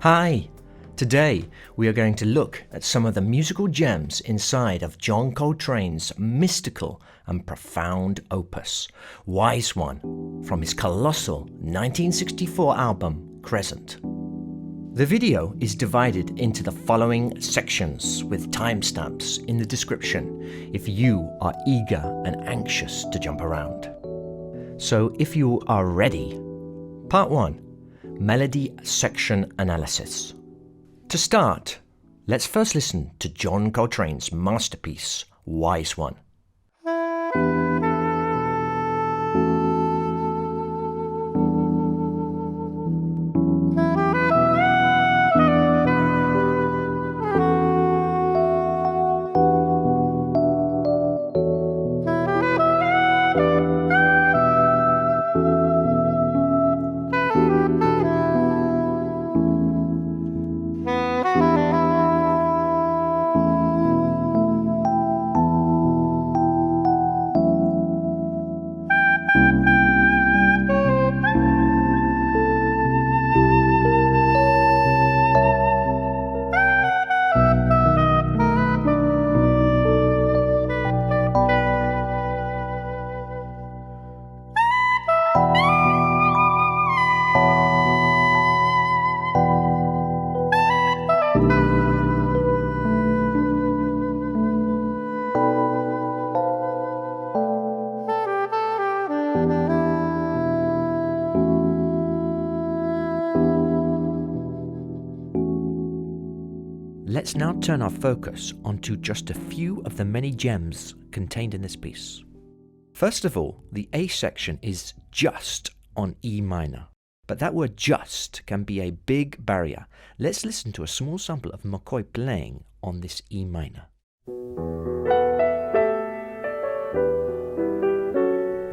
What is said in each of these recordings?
Hi! Today we are going to look at some of the musical gems inside of John Coltrane's mystical and profound opus, Wise One, from his colossal 1964 album, Crescent. The video is divided into the following sections with timestamps in the description if you are eager and anxious to jump around. So if you are ready, Part 1. Melody Section Analysis. To start, let's first listen to John Coltrane's masterpiece, Wise One. Let's now turn our focus onto just a few of the many gems contained in this piece. First of all, the A section is just on E minor, but that word just can be a big barrier. Let's listen to a small sample of McCoy playing on this E minor.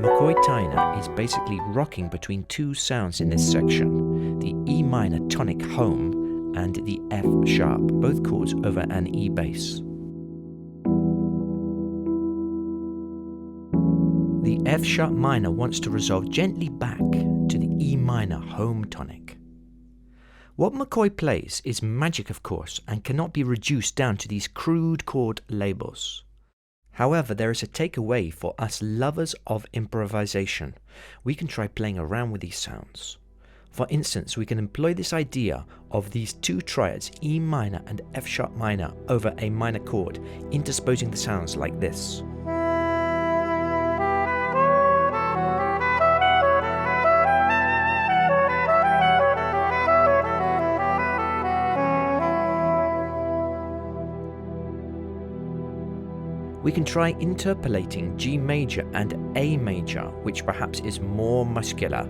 McCoy Tyner is basically rocking between two sounds in this section, the E minor tonic home and the F sharp, both chords over an E bass. The F sharp minor wants to resolve gently back to the E minor home tonic. What McCoy plays is magic, of course, and cannot be reduced down to these crude chord labels. However, there is a takeaway for us lovers of improvisation. We can try playing around with these sounds. For instance, we can employ this idea of these two triads, E minor and F sharp minor, over a minor chord, intersposing the sounds like this. We can try interpolating G major and A major, which perhaps is more muscular.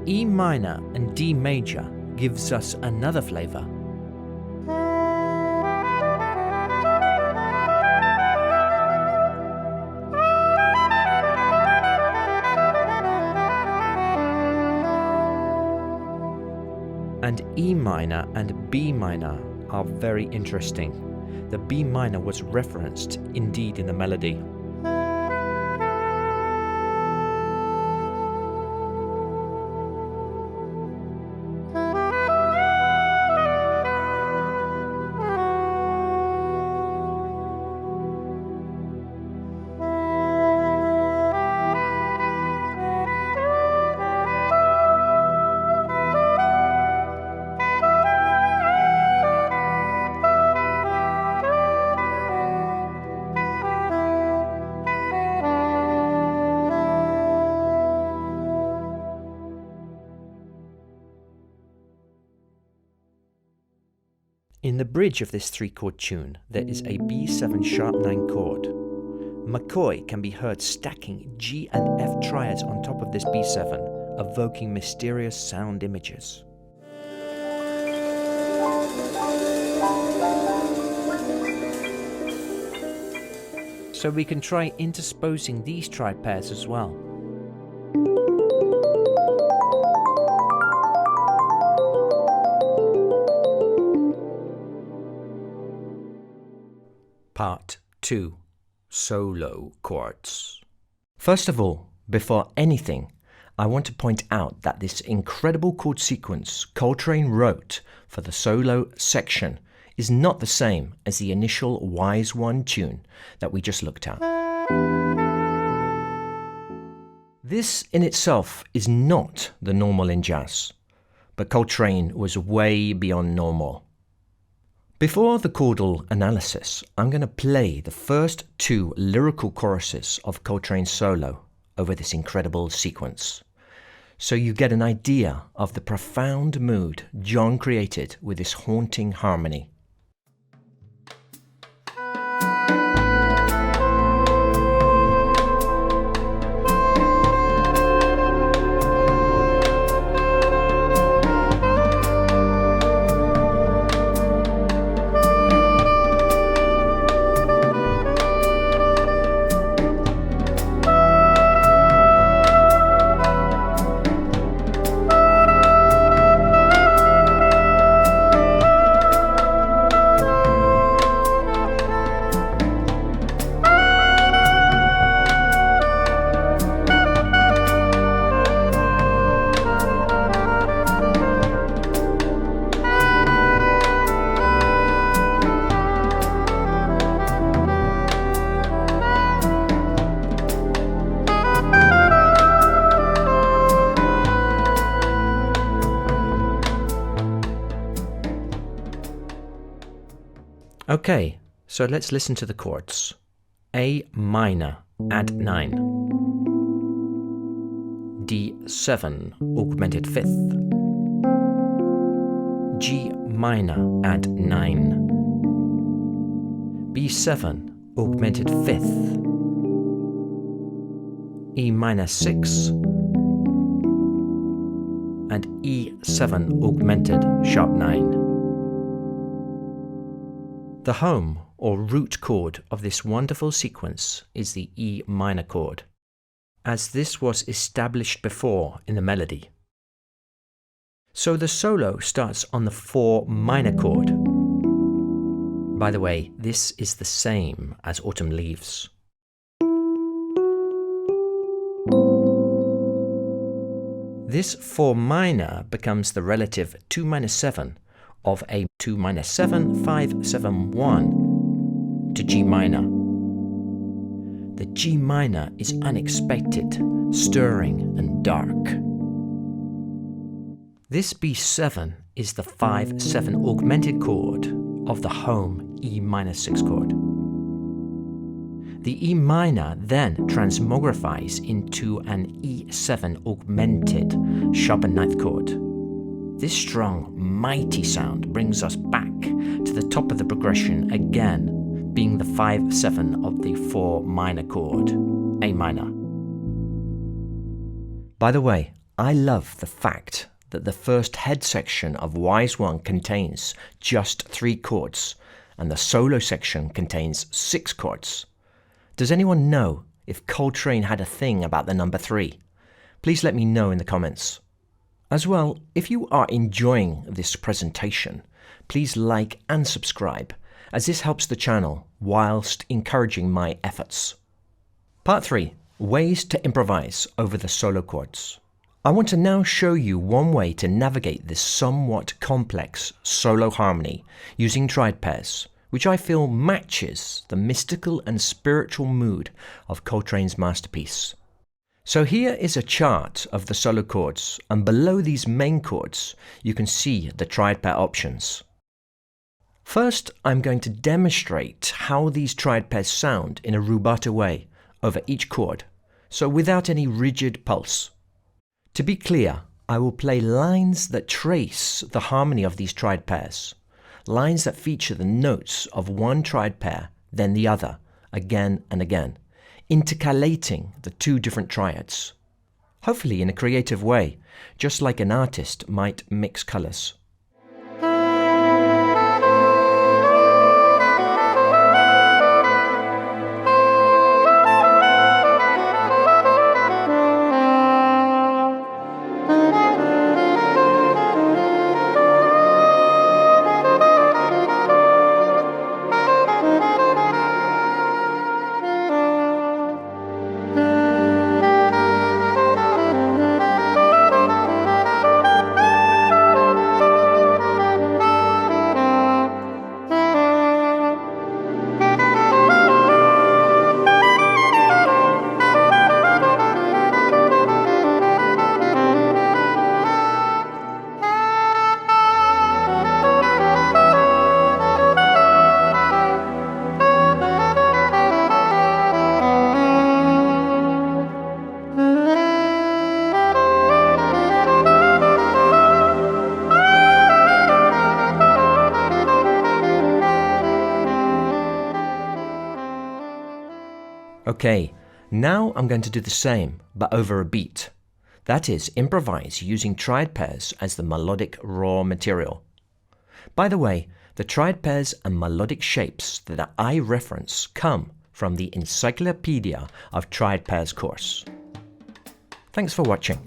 E minor and D major gives us another flavor. And E minor and B minor are very interesting. The B minor was referenced indeed in the melody. In the bridge of this three-chord tune, there is a B7 sharp 9 chord. McCoy can be heard stacking G and F triads on top of this B7, evoking mysterious sound images. So we can try intersposing these tri-pairs as well. Part 2. Solo chords. First of all, before anything, I want to point out that this incredible chord sequence Coltrane wrote for the solo section is not the same as the initial Wise One tune that we just looked at. This in itself is not the normal in jazz, but Coltrane was way beyond normal. Before the chordal analysis, I'm going to play the first two lyrical choruses of Coltrane's solo over this incredible sequence, so you get an idea of the profound mood John created with this haunting harmony. Okay, so let's listen to the chords. A minor, add 9. D7, augmented 5th. G minor, add 9. B7, augmented 5th. E minor 6. And E7, augmented sharp 9. The home or root chord of this wonderful sequence is the E minor chord, as this was established before in the melody. So the solo starts on the 4 minor chord. By the way, this is the same as Autumn Leaves. This 4 minor becomes the relative 2 minor 7 of a 2 minor 7, 5, 7, 1 to G minor. The G minor is unexpected, stirring and dark. This B7 is the 5-7 augmented chord of the home E minor 6 chord. The E minor then transmogrifies into an E7 augmented sharpened ninth chord. This strong, mighty sound brings us back to the top of the progression again, being the 5-7 of the 4 minor chord, A minor. By the way, I love the fact that the first head section of Wise One contains just 3 chords, and the solo section contains 6 chords. Does anyone know if Coltrane had a thing about the number 3? Please let me know in the comments. As well, if you are enjoying this presentation, please like and subscribe, as this helps the channel whilst encouraging my efforts. Part 3. Ways to improvise over the solo chords. I want to now show you one way to navigate this somewhat complex solo harmony using triad pairs, which I feel matches the mystical and spiritual mood of Coltrane's masterpiece. So here is a chart of the solo chords, and below these main chords, you can see the triad pair options. First, I'm going to demonstrate how these triad pairs sound in a rubato way over each chord, so without any rigid pulse. To be clear, I will play lines that trace the harmony of these triad pairs, lines that feature the notes of one triad pair, then the other, again and again, intercalating the 2 different triads, hopefully in a creative way, just like an artist might mix colors. Okay, now I'm going to do the same, but over a beat. That is, improvise using triad pairs as the melodic raw material. By the way, the triad pairs and melodic shapes that I reference come from the Encyclopedia of Triad Pairs course. Thanks for watching.